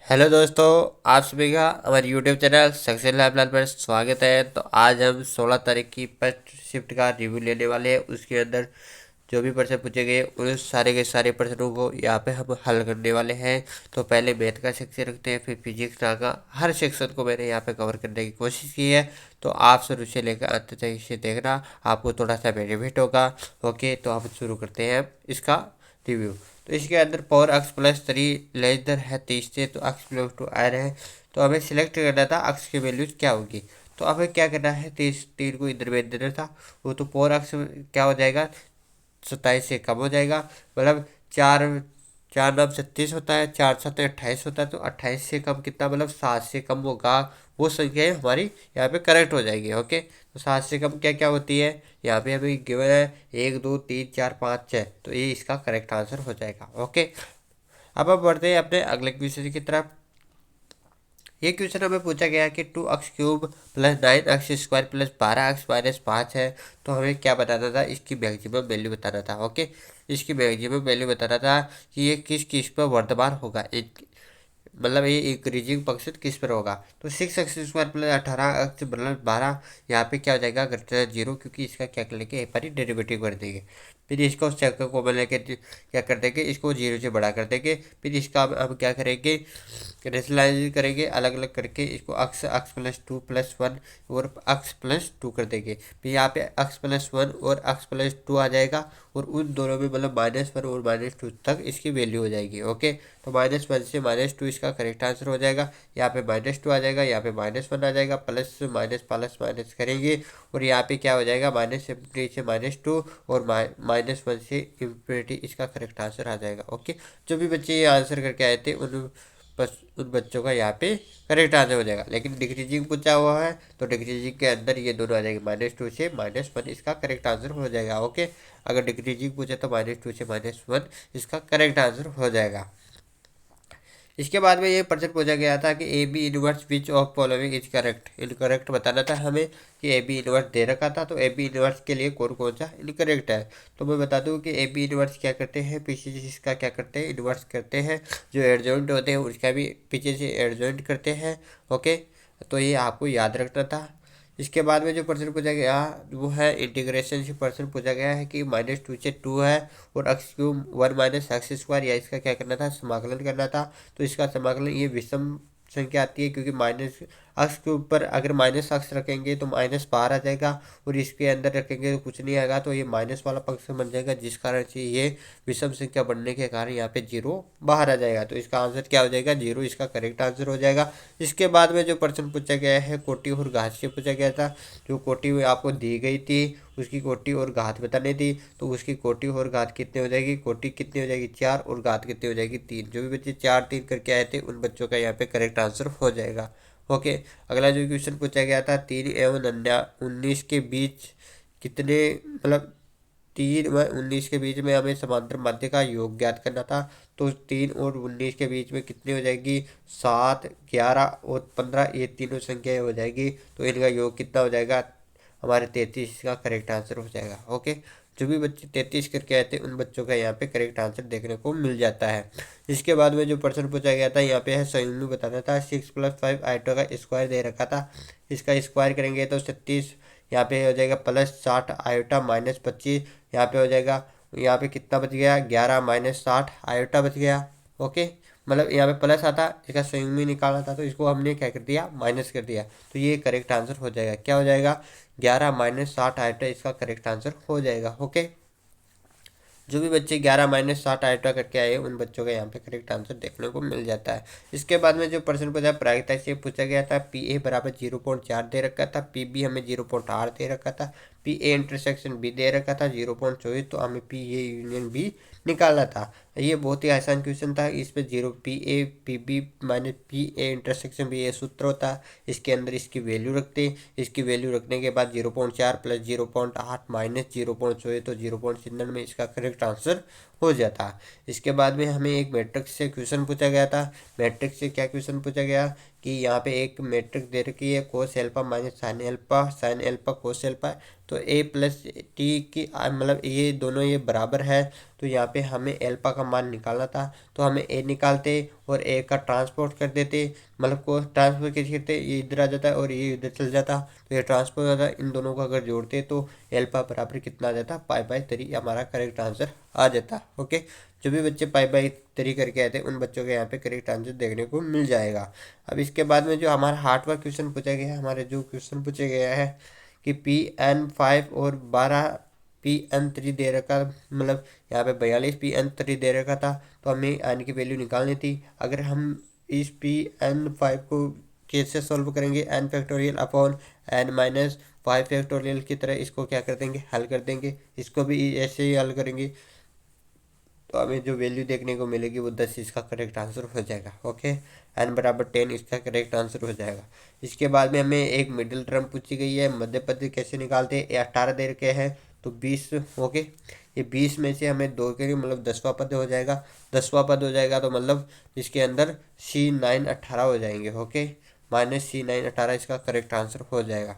Hello दोस्तों, आप सभी का हमारे YouTube channel success life plan पर स्वागत है। तो आज हम 16 तारीख की फर्स्ट शिफ्ट का रिव्यू लेने वाले हैं। उसके अंदर जो भी प्रश्न पूछे गए उन सारे के सारे प्रश्नों को यहाँ पे हम हल करने वाले हैं। तो पहले मैथ का सेक्शन रखते हैं, फिर फिजिक्स का। हर सेक्शन को मैंने यहाँ पे कवर करने की कोशिश की है। तो आप शुरू से लेकर अंत तक इसे देखना, आपको थोड़ा सा बेनिफिट होगा। ओके, तो हम शुरू करते हैं इसका रिव्यू। तो इसके अंदर पावर अक्स प्लस 3 लेस देन है 30 से, तो अक्स प्लस टू आ रहे हैं। तो हमें सिलेक्ट करना था अक्स की वैल्यूज क्या होगी। तो हमें क्या करना है, 30 को इधर भेज देना था। वो तो पावर अक्स क्या हो जाएगा, 27 से कम हो जाएगा। मतलब चार चार नाम 36 होता है, चार 7 28 होता है। तो 28 से कम कितना, मतलब 7 से कम होगा। वो संख्या हमारी यहाँ पे करेक्ट हो जाएगी। ओके, तो 7 से कम क्या क्या होती है, यहाँ पे हमें गिवन है 1 2 3 4 5 6। तो ये इसका करेक्ट आंसर हो जाएगा। ओके, अब हम बढ़ते हैं अपने अगले क्वेश्चन की तरफ। ये क्वेश्चन हमें पूछा गया कि 2x³ plus 9x² plus 12x minus 5 है। तो हमें क्या बताना था, इसकी मैक्सिमम वैल्यू बताना था। ओके, इसकी मैक्सिमम वैल्यू बताना था कि ये किस किस पर वर्तमान होगा, मतलब ये इंक्रीजिंग फंक्शन किस पर होगा। तो 6x² प्लस 18x प्लस 12, यहाँ पे क्या हो जाएगा, घटना 0, क्योंकि इसका क्या कर लेंगे, एक बार डेरिवेटिव कर देंगे। फिर इसको सेकंड को लेके क्या कर देंगे, इसको 0 से बड़ा कर देंगे। फिर इसका हम क्या करेंगे, रेशनलाइज करेंगे, अलग अलग करके इसको अक्स अक्स प्लस 2 प्लस 1 और अक्स प्लस 2 कर देंगे। फिर यहाँ पे अक्स प्लस 1 और अक्स प्लस 2 आ जाएगा, और उन दोनों में मतलब -1 और -2 तक इसकी वैल्यू हो जाएगी। ओके, तो -1 से -2 इसका करेक्ट आंसर हो जाएगा। यहाँ पे -2 आ जाएगा, यहाँ पे -1 आ जाएगा, प्लस माइनस प्लस माइनस करेंगे, और यहाँ पे क्या हो जाएगा, -∞ से -2 और -1 से इंफिनिटी, इसका करेक्ट आंसर आ जाएगा। ओके, जो भी बच्चे ये आंसर करके आए थे उन बस उन बच्चों का यहाँ पे करेक्ट आंसर हो जाएगा। लेकिन डिक्रीजिंग पूछा हुआ है, तो डिक्रीजिंग के अंदर ये दोनों आ जाएंगे, -2 से -1, इसका करेक्ट आंसर हो जाएगा। ओके, अगर डिक्रीजिंग पूछे तो -2 से -1 इसका करेक्ट आंसर हो जाएगा। इसके बाद में ये प्रश्न पूछा गया था कि A B inverse which of following is correct. Incorrect बताना था हमें कि ए बी इनवर्स दे रखा था, तो ए बी इनवर्स के लिए कौन कौन सा इनकरेक्ट है। तो मैं बता दूं कि ए बी इनवर्स क्या करते हैं, पीछे से इसका क्या करते हैं, इनवर्स करते हैं। जो एडजॉइंट होते हैं उसका भी पीछे से एडजॉइंट करते हैं। ओके, तो ये आपको याद रखना था। इसके बाद में जो प्रश्न पूछा गया वो है इंटीग्रेशन से प्रश्न पूछा गया है कि -2 से 2 है, और x³ 1 - x², या इसका क्या करना था, समाकलन करना था। तो इसका समाकलन, ये विषम संख्या आती है, क्योंकि माइनस अक्स के ऊपर अगर माइनस अक्स रखेंगे तो माइनस बाहर आ जाएगा, और इसके अंदर रखेंगे तो कुछ नहीं आएगा, तो ये माइनस वाला फंक्शन बन जाएगा, जिस कारण से ये विषम संख्या बनने के कारण यहाँ पे 0 बाहर आ जाएगा। तो इसका आंसर क्या हो जाएगा, 0, इसका करेक्ट आंसर हो जाएगा। इसके बाद में जो प्रश्न पूछा गया है कोटि और घात से पूछा गया था। जो कोटि आपको दी गई थी उसकी कोटि और घात बतानी थी, तो उसकी कोटि और घात कितनी हो जाएगी, कोटि कितनी हो जाएगी 4, और घात कितनी हो जाएगी 3। जो भी बच्चे 4 3 करके आए थे उन बच्चों का यहाँ पे करेक्ट आंसर हो जाएगा। ओके, अगला जो क्वेश्चन पूछा गया था, 3 एवं 19 के बीच कितने, मतलब 3 व 19 के बीच में हमें समांतर माध्य का योग ज्ञात करना था। तो 3 और 19 के बीच में कितनी हो जाएगी, 7 11 और 15, ये तीनों संख्याएं हो जाएगी। तो इनका योग कितना हो जाएगा, हमारे 33 का करेक्ट आंसर हो जाएगा। ओके, जो भी बच्चे 33 करके आए थे उन बच्चों का यहाँ पे करेक्ट आंसर देखने को मिल जाता है। इसके बाद में जो प्रश्न पूछा गया था यहाँ पे है संयुग्म बताना था। 6 + 5 आइटो का स्क्वायर दे रखा था, इसका स्क्वायर करेंगे तो 36, यहाँ पे हो जाएगा प्लस 60 आयोटा माइनस 25, यहाँ पे हो जाएगा, यहाँ पे कितना बच गया, 11 - 60 आयोटा बच गया। ओके, मतलब यहाँ पे प्लस आता, इसका संयुग्मी निकालना था, तो इसको हमने क्या कर दिया, माइनस कर दिया। तो ये करेक्ट आंसर हो जाएगा, क्या हो जाएगा, 11 - 60 आयोटा इसका करेक्ट आंसर हो जाएगा। ओके, जो भी बच्चे 11 - 60 आयोटा करके आए उन बच्चों का यहाँ पे करेक्ट आंसर देखने को मिल जाता है। इसके बाद में जो प्रश्न पूछा प्रायिकता से पूछा गया था, PA बराबर 0.4 दे रखा था, PB हमें 0.8 दे रखा था, PA इंटरसेक्शन B दे रखा था 0.24, तो हमें PA यूनियन B निकालना था। ये बहुत ही आसान क्वेश्चन था। इस पे 0 PA PB minus PA intersection B, ये सूत्र होता है। इसके अंदर इसकी वैल्यू रखते, इसकी वैल्यू रखने के बाद 0.4 + 0.8 - 0.24, तो 0.99 इसका करेक्ट आंसर हो जाता। इसके बाद में हमें एक मैट्रिक्स से क्वेश्चन पूछा गया था। मैट्रिक्स से क्या क्वेश्चन पूछा गया कि यहाँ पे एक मैट्रिक्स दे रखी है कोस एल्फा माइनस साइन एल्फा कोस एल्फा, तो ए प्लस टी की मतलब ये दोनों ये बराबर है, तो यहाँ पे हमें एल्फा का मान निकालना था। तो हमें ए निकालते और ए का ट्रांसपोर्ट कर देते, मतलब को ट्रांसपोर्ट कैसे करते, ये इधर आ जाता और ये इधर चल जाता, तो ये ट्रांसपोर्ट हो जाता। इन दोनों को अगर जोड़ते तो एल्फा बराबर कितना आ जाता, पाई/3 हमारा करेक्ट आंसर आ जाता। ओके, जो भी बच्चे पाई/3 करके आए थे उन बच्चों के यहाँ पे करेक्ट आंसर देखने को मिल जाएगा। अब इसके बाद में जो हमारा हार्टवर्क क्वेश्चन पूछा गया है, हमारे जो क्वेश्चन पूछे गया है कि Pn5 और 12 Pn3 दे रखा, मतलब यहाँ पे 42 Pn3 दे रखा था, तो हमें n की वैल्यू निकालनी थी। अगर हम इस Pn5 को कैसे सॉल्व करेंगे, n factorial upon n minus 5 factorial की तरह इसको क्या कर देंगे, हल कर देंगे। इसको भी ऐसे ही हल करेंगे तो हमें जो वैल्यू देखने को मिलेगी वो 10 इसका करेक्ट आंसर हो जाएगा। ओके, n बराबर 10 इसका करेक्ट आंसर हो जाएगा। इसके बाद में हमें एक मिडिल टर्म पूछी गई है, मध्य पद कैसे निकालते हैं। 18 दे रखे हैं तो 20। ओके, ये 20 में से हमें 2 के मतलब 10वां पद हो जाएगा। 10वां पद हो जाएगा तो मतलब इसके अंदर C9 18 हो जाएंगे। ओके, माइनस C9 18 इसका करेक्ट आंसर हो जाएगा।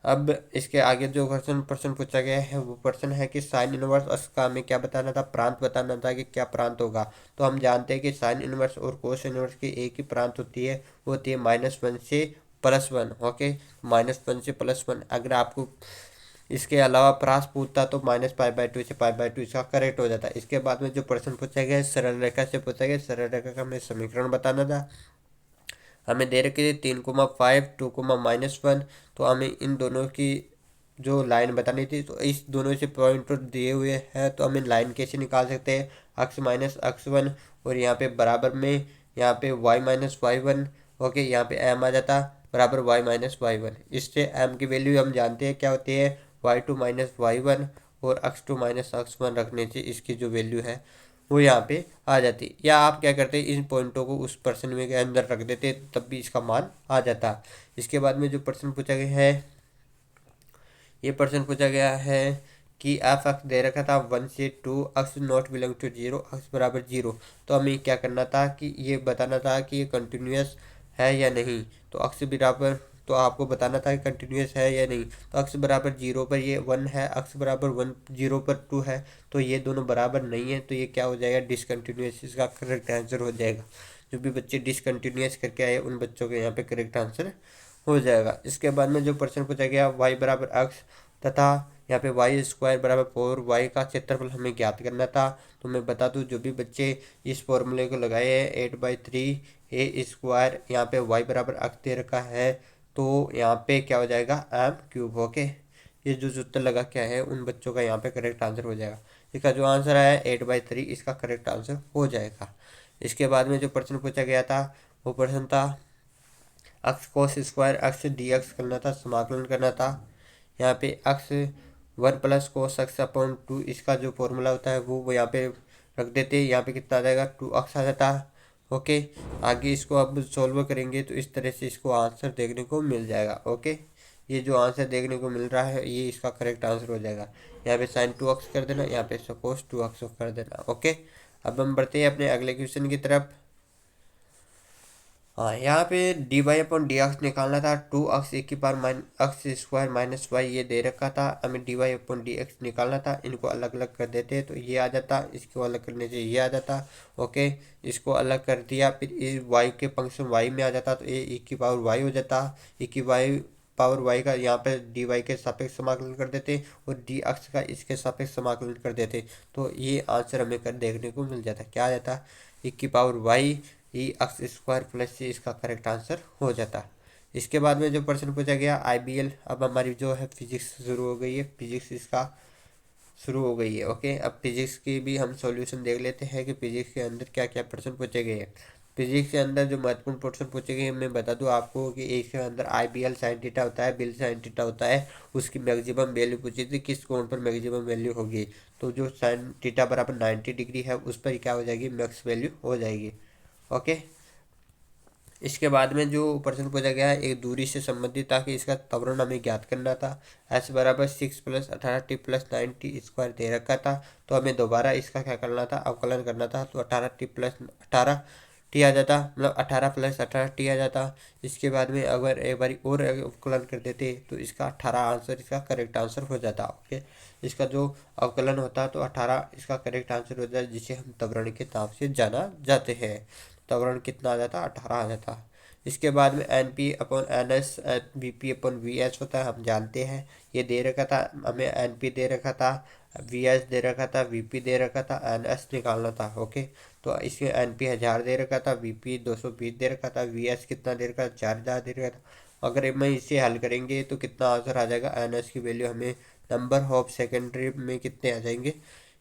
अब इसके आगे जो प्रश्न पूछा गया है वो प्रश्न है कि साइन इनवर्स अक्ष का हमें क्या बताना था, प्रांत बताना था कि क्या प्रांत होगा। तो हम जानते हैं कि साइन इनवर्स और कोस इनवर्स की एक ही प्रांत होती है, वो होती है -1 से +1। ओके, -1 से +1। अगर आपको इसके अलावा प्रास पूछता तो -π/2 से π/2 इसका करेक्ट हो जाता है। इसके बाद में जो प्रश्न पूछा गया है सरल रेखा से पूछा गया, सरल रेखा का हमें समीकरण बताना था। हमें दे रखे थे 3,5 2,-1, तो हमें इन दोनों की जो लाइन बतानी थी, तो इस दोनों से पॉइंट दिए हुए हैं तो हमें लाइन कैसे निकाल सकते हैं, अक्ष माइनस अक्ष 1 और यहाँ पे बराबर में यहाँ पे y-y1। ओके, यहाँ पे m आ जाता बराबर y-y1। इससे m की वैल्यू हम जानते हैं क्या होती है, y2 माइनस y1, और x2 माइनस x1 रखने से इसकी जो वैल्यू है वो यहाँ पे आ जाती। या आप क्या करते इन पॉइंटों को उस प्रश्न में के अंदर रख देते तब भी इसका मान आ जाता। इसके बाद में जो प्रश्न पूछा गया है, ये प्रश्न पूछा गया है कि एफ अक्स दे रखा था 1 से 2, अक्स नॉट बिलोंग टू 0, अक्स बराबर 0। तो हमें क्या करना था कि ये बताना था कि ये कंटिन्यूस है या नहीं। तो अक्स बराबर, तो आपको बताना था कि कंटिन्यूस है या नहीं। तो अक्स बराबर 0 पर ये 1 है, अक्स बराबर 1 0 पर 2 है, तो ये दोनों बराबर नहीं है, तो ये क्या हो जाएगा, डिसकंटिन्यूस इसका करेक्ट आंसर हो जाएगा। जो भी बच्चे डिसकंटिन्यूस करके आए उन बच्चों के यहाँ पे करेक्ट आंसर हो जाएगा। इसके बाद में जो प्रश्न पूछा गया y बराबर अक्स तथा यहाँ पे y² बराबर 4y का क्षेत्रफल हमें ज्ञात करना था। तो मैं बता दूं जो भी बच्चे इस फॉर्मूले को लगाए हैं 8/3 a², यहाँ पे y बराबर अक्स दे रखा है, तो यहाँ पे क्या हो जाएगा m³। ओके, ये जो उत्तर लगा क्या है उन बच्चों का यहाँ पे करेक्ट आंसर हो जाएगा। इसका जो आंसर है 8/3 इसका करेक्ट आंसर हो जाएगा। इसके बाद में जो प्रश्न पूछा गया था वो प्रश्न था अक्स कोस स्क्वायर अक्स dx करना था, समाकलन करना था। यहाँ पे अक्स 1 प्लस कोस अक्स अपॉन 2 इसका जो फॉर्मूला होता है वो यहाँ पे रख देते हैं। यहाँ पे कितना आ जाएगा, 2x आ जाता। ओके, आगे इसको अब सॉल्व करेंगे तो इस तरह से इसको आंसर देखने को मिल जाएगा। ओके, ये जो आंसर देखने को मिल रहा है ये इसका करेक्ट आंसर हो जाएगा। यहाँ पे साइन 2x कर देना, यहाँ पे कोस 2x कर देना। ओके, अब हम बढ़ते हैं अपने अगले क्वेश्चन की तरफ। हाँ, यहाँ पे dy/dx निकालना था। 2x² माइनस y ये दे रखा था, हमें dy/dx निकालना था। इनको अलग अलग कर देते तो ये आ जाता, इसको अलग करने से ये आ जाता। ओके, इसको अलग कर दिया, फिर इस y के फंक्शन y में आ जाता तो ये e⁻y हो जाता। e⁻y का यहाँ पे dy के सापेक्ष समाकलन कर देते और dx का इसके सापेक्ष समाकलन कर देते, तो ये आंसर हमें कर देखने को मिल जाता। क्या आ जाता, e⁻y e⁻x² प्लस c इसका करेक्ट आंसर हो जाता। इसके बाद में जो प्रश्न पूछा गया IBL, अब हमारी जो है फिजिक्स शुरू हो गई है, फिजिक्स इसका शुरू हो गई है। ओके, अब फिजिक्स की भी हम सॉल्यूशन देख लेते हैं कि फिजिक्स के अंदर क्या क्या प्रश्न पूछे गए हैं। फिजिक्स के अंदर जो महत्वपूर्ण प्रश्न पूछे गए मैं बता दूं आपको कि इसके अंदर IBL साइन थीटा होता है, बिल साइन थीटा होता है, उसकी मैक्सिमम वैल्यू पूछी थी किस कोण पर मैक्सिमम वैल्यू होगी। तो जो साइन थीटा बराबर 90 डिग्री है उस पर क्या हो जाएगी, मैक्स वैल्यू हो जाएगी। ओके, इसके बाद में जो प्रश्न पूछा गया है एक दूरी से संबंधित था कि इसका त्वरण हमें ज्ञात करना था। एस बराबर 6 + 18t + 9t² दे रखा था, तो हमें दोबारा इसका क्या करना था, अवकलन करना था। तो 18t आ जाता, मतलब 18 + 18t आ जाता। इसके बाद में अगर एक बार और अवकलन कर देते तो इसका 18 आंसर इसका करेक्ट आंसर हो जाता। ओके, इसका जो अवकलन होता तो 18 इसका करेक्ट आंसर हो जाता, जिसे हम त्वरण के नाम से जाना जाते हैं। त्वरण कितना आ जाता, 18 आ जाता। इसके बाद में NP/NS VP/VH होता है, हम जानते हैं। ये दे रखा था हमें, NP दे रखा था, VH दे रखा था, VP दे रखा था, NS निकालना था। ओके, तो इसमें NP 1000 दे रखा था, VP 220 दे रखा था, VH कितना दे रखा था, 4000 दे रखा था। अगर मैं इसे हल करेंगे तो कितना आंसर आ जाएगा, NS की वैल्यू हमें नंबर ऑफ सेकेंडरी में कितने आ जाएंगे,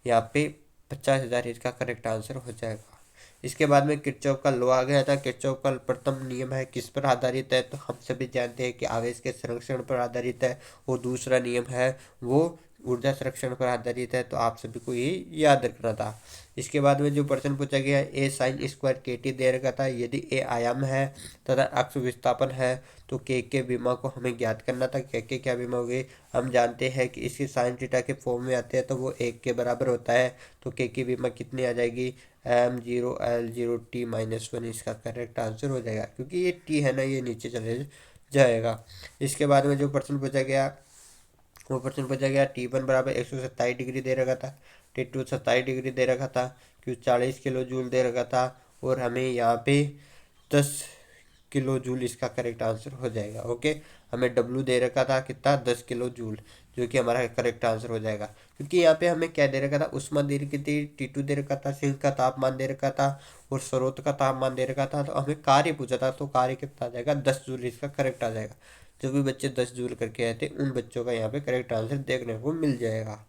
यहाँ पे 50,000 इसका करेक्ट आंसर हो जाएगा। इसके बाद में किरचॉफ का लॉ आ गया था। किरचॉफ का प्रथम नियम है किस पर आधारित है, तो हम सभी जानते हैं कि आवेश के संरक्षण पर आधारित है। और दूसरा नियम है वो ऊर्जा संरक्षण पर आधारित है, तो आप सभी को ये याद रखना था। इसके बाद में जो प्रश्न पूछा गया है A sin² KT दे रखा था। यदि A आयाम है तथा अक्ष विस्थापन है तो के बीमा को हमें ज्ञात करना था। के क्या बीमा हो गई, हम जानते हैं कि इसकी साइन थीटा के फॉर्म में आते हैं तो वो 1 के बराबर होता है। तो के की बीमा कितनी आ जाएगी, M0L0T-1 इसका करेक्ट आंसर हो जाएगा, क्योंकि ये T है ना, ये नीचे चले जाएगा। इसके बाद में जो प्रश्न पूछा गया वो प्रश्न पूछा गया T1 बराबर 127 डिग्री दे रखा था, T2 27 डिग्री दे रखा था, Q 40 किलो जूल दे रखा था, और हमें यहाँ पे 10 किलो जूल इसका करेक्ट आंसर हो जाएगा। ओके, हमें W दे रखा था कितना, 10 किलो जूल, जो कि हमारा करेक्ट आंसर हो जाएगा। क्योंकि यहाँ पे हमें क्या दे रखा था, ऊष्मा दे रखी थी, T2 दे रखा था, सिंक का तापमान दे रखा था, और स्रोत का तापमान दे रखा था। तो हमें कार्य पूछा था, तो कार्य कितना आ जाएगा, 10 जूल इसका करेक्ट आ जाएगा। जो भी बच्चे 10 जूल करके आए थे उन बच्चों का यहाँ पे करेक्ट आंसर देखने को मिल जाएगा।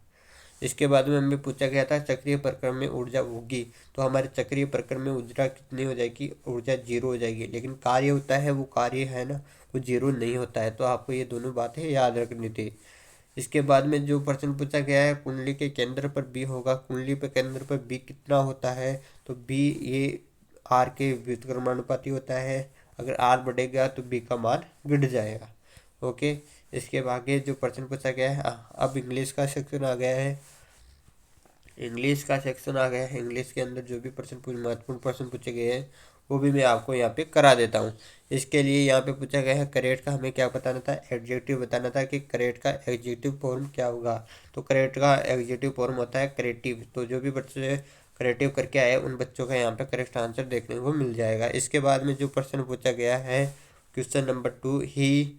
इसके बाद में हमें पूछा गया था चक्रीय प्रक्रम में ऊर्जा होगी, तो हमारे चक्रीय प्रक्रम में ऊर्जा कितनी हो जाएगी, ऊर्जा 0 हो जाएगी। लेकिन कार्य होता है, वो कार्य है ना, वो 0 नहीं होता है। तो आपको ये दोनों बातें याद रखनी थी। इसके बाद में जो प्रश्न पूछा गया है कुंडली के केंद्र पर बी होगा, कुंडली के केंद्र पर बी कितना होता है, तो बी ये आर के व्युत्क्रमानुपाती होता है। अगर आर बढ़ेगा तो बी का मान गिर जाएगा। ओके, इसके आगे जो प्रश्न पूछा गया है, अब इंग्लिश का सेक्शन आ गया है। इंग्लिश का सेक्शन आ गया है। इंग्लिश के अंदर जो भी महत्वपूर्ण प्रश्न पूछे गए हैं वो भी मैं आपको यहाँ पे करा देता हूँ। इसके लिए यहाँ पे पूछा गया है करेक्ट का हमें क्या बताना था, एडजेक्टिव बताना था कि करेक्ट का एडजेक्टिव फॉर्म क्या होगा। तो करेक्ट का एडजेक्टिव फॉर्म होता है करेक्टिव। तो जो भी बच्चे करेक्टिव करके आए उन बच्चों का यहाँ पे करेक्ट आंसर देखने को मिल जाएगा। इसके बाद में जो प्रश्न पूछा गया है क्वेश्चन नंबर 2, ही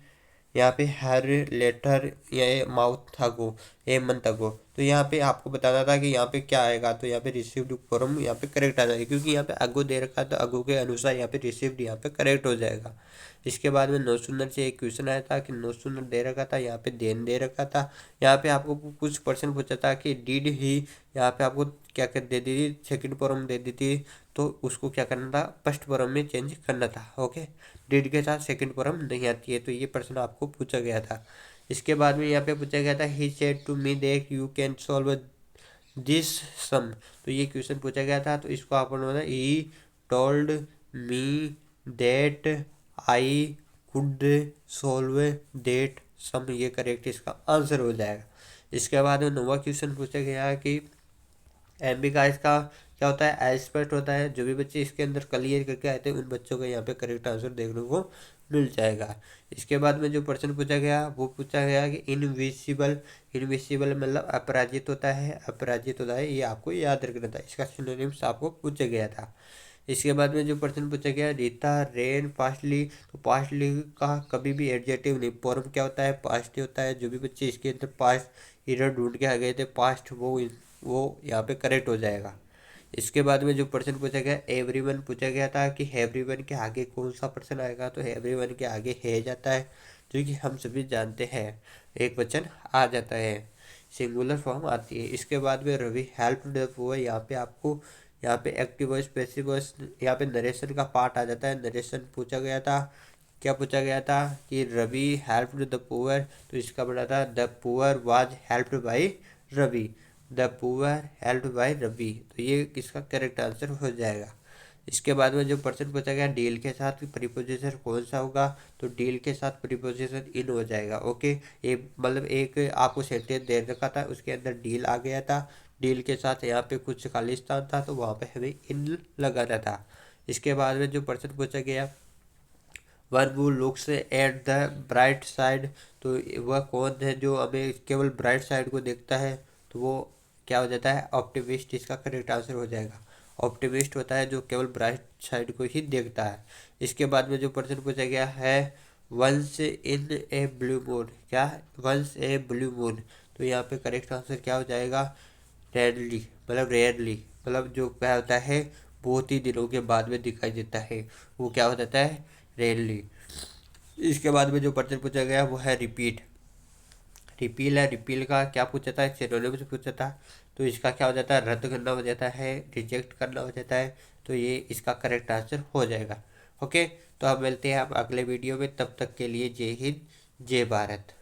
यहाँ पे हर लेटर या mouth ago a month ago, तो यहाँ पे आपको बताना था कि यहाँ पे क्या आएगा। तो यहाँ पे रिसीव्ड फॉर्म यहाँ पे करेक्ट आ जाएगा, क्योंकि यहाँ पे अगो दे रखा है तो अगो के अनुसार यहाँ पे रिसीव्ड यहाँ पे करेक्ट हो जाएगा। इसके बाद में नो सुनर से एक क्वेश्चन आया था कि नो सुनर दे रखा था, यहाँ पे देन दे रखा था। यहाँ पे आपको कुछ पर्सन पूछा था कि डिड ही, यहाँ पे आपको क्या कर दे दी थी, सेकेंड फॉर्म दे दी थी, तो उसको क्या करना था, फर्स्ट फॉर्म में चेंज करना था। ओके, डिड के साथ सेकंड फॉर्म नहीं आती है, तो ये प्रश्न आपको पूछा गया था। इसके बाद में यहाँ पे पूछा गया था he said to me that you can solve this sum, तो ये क्वेश्चन पूछा गया था। तो इसको आप बोलना he told me that I could solve that sum, ये करेक्ट इसका आंसर हो जाएगा। इसके बाद में नोवा क्वेश्चन पूछा गया है कि एमबी का इसका क्या होता है, एस्पेक्ट होता है। जो भी बच्चे इसके अंदर क्लियर करके आए थे उन बच्चों को यहाँ पे करेक्ट आंसर देखने को मिल जाएगा। इसके बाद में जो प्रश्न पूछा गया वो पूछा गया कि इनविजिबल, इनविजिबल मतलब अपराजित होता है, अपराजित होता है, ये आपको याद रखना था। इसका सिनोनिम्स आपको पूछा गया था। इसके बाद में जो प्रश्न पूछा गया रीता रेन पास्टली, तो पास्टली का कभी भी एडजेक्टिव नहीं, फॉर्म क्या होता है, पास्ट होता है। जो भी बच्चे इसके अंदर पास्ट इधर ढूंढ के आ गए थे पास्ट, वो यहाँ पे करेक्ट हो जाएगा। इसके बाद में जो प्रश्न पूछा गया एवरीवन पूछा गया था कि एवरीवन के आगे कौन सा प्रश्न आएगा, तो एवरीवन के आगे है जाता है, जो कि हम सभी जानते हैं एक वचन आ जाता है, सिंगुलर फॉर्म आती है। इसके बाद में रवि हेल्प द पुअर, यहाँ पे आपको यहाँ पे एक्टिव वॉइस पैसिव वॉइस, यहाँ पे नरेशन का पार्ट आ जाता है। नरेशन पूछा गया था, क्या पूछा गया था कि रवि हेल्प्ड द पुअर, तो इसका बना था the poor was helped by Ravi, the poor helped by Ravi, तो ये किसका करेक्ट आंसर हो जाएगा। इसके बाद में जो प्रश्न पूछा गया डील के साथ प्रीपोजिशन कौन सा होगा, तो डील के साथ प्रीपोजिशन इन हो जाएगा। ओके, ये मतलब एक आपको सेंटेंस दे रखा था, उसके अंदर डील आ गया था, डील के साथ यहाँ पे कुछ खाली स्थान था तो वहाँ पे हमें इन लगाना था। इसके बाद में जो प्रश्न पूछा गया वन वो looks at the bright side, तो वह कौन है जो हमें केवल ब्राइट साइड को देखता है, तो वो क्या हो जाता है, ऑप्टिमिस्ट। इसका करेक्ट आंसर हो जाएगा ऑप्टिमिस्ट होता है जो केवल ब्राइट साइड को ही देखता है। इसके बाद में जो प्रश्न पूछा गया है once in a blue moon, क्या वंस ए ब्लू मून, तो यहाँ पे करेक्ट आंसर क्या हो जाएगा, रेयरली, मतलब रेयरली, मतलब जो क्या होता है बहुत ही दिनों के बाद में दिखाई देता है, वो क्या हो जाता है, रेयरली। इसके बाद में जो प्रश्न पूछा गया वो है रिपीट। रिपील है, रिपील का क्या पूछा था, सिनोनिम से पूछा था, तो इसका क्या हो जाता है, रद्द करना हो जाता है, रिजेक्ट करना हो जाता है, तो ये इसका करेक्ट आंसर हो जाएगा। ओके, तो हम मिलते हैं हम अगले वीडियो में, तब तक के लिए जय हिंद जय भारत।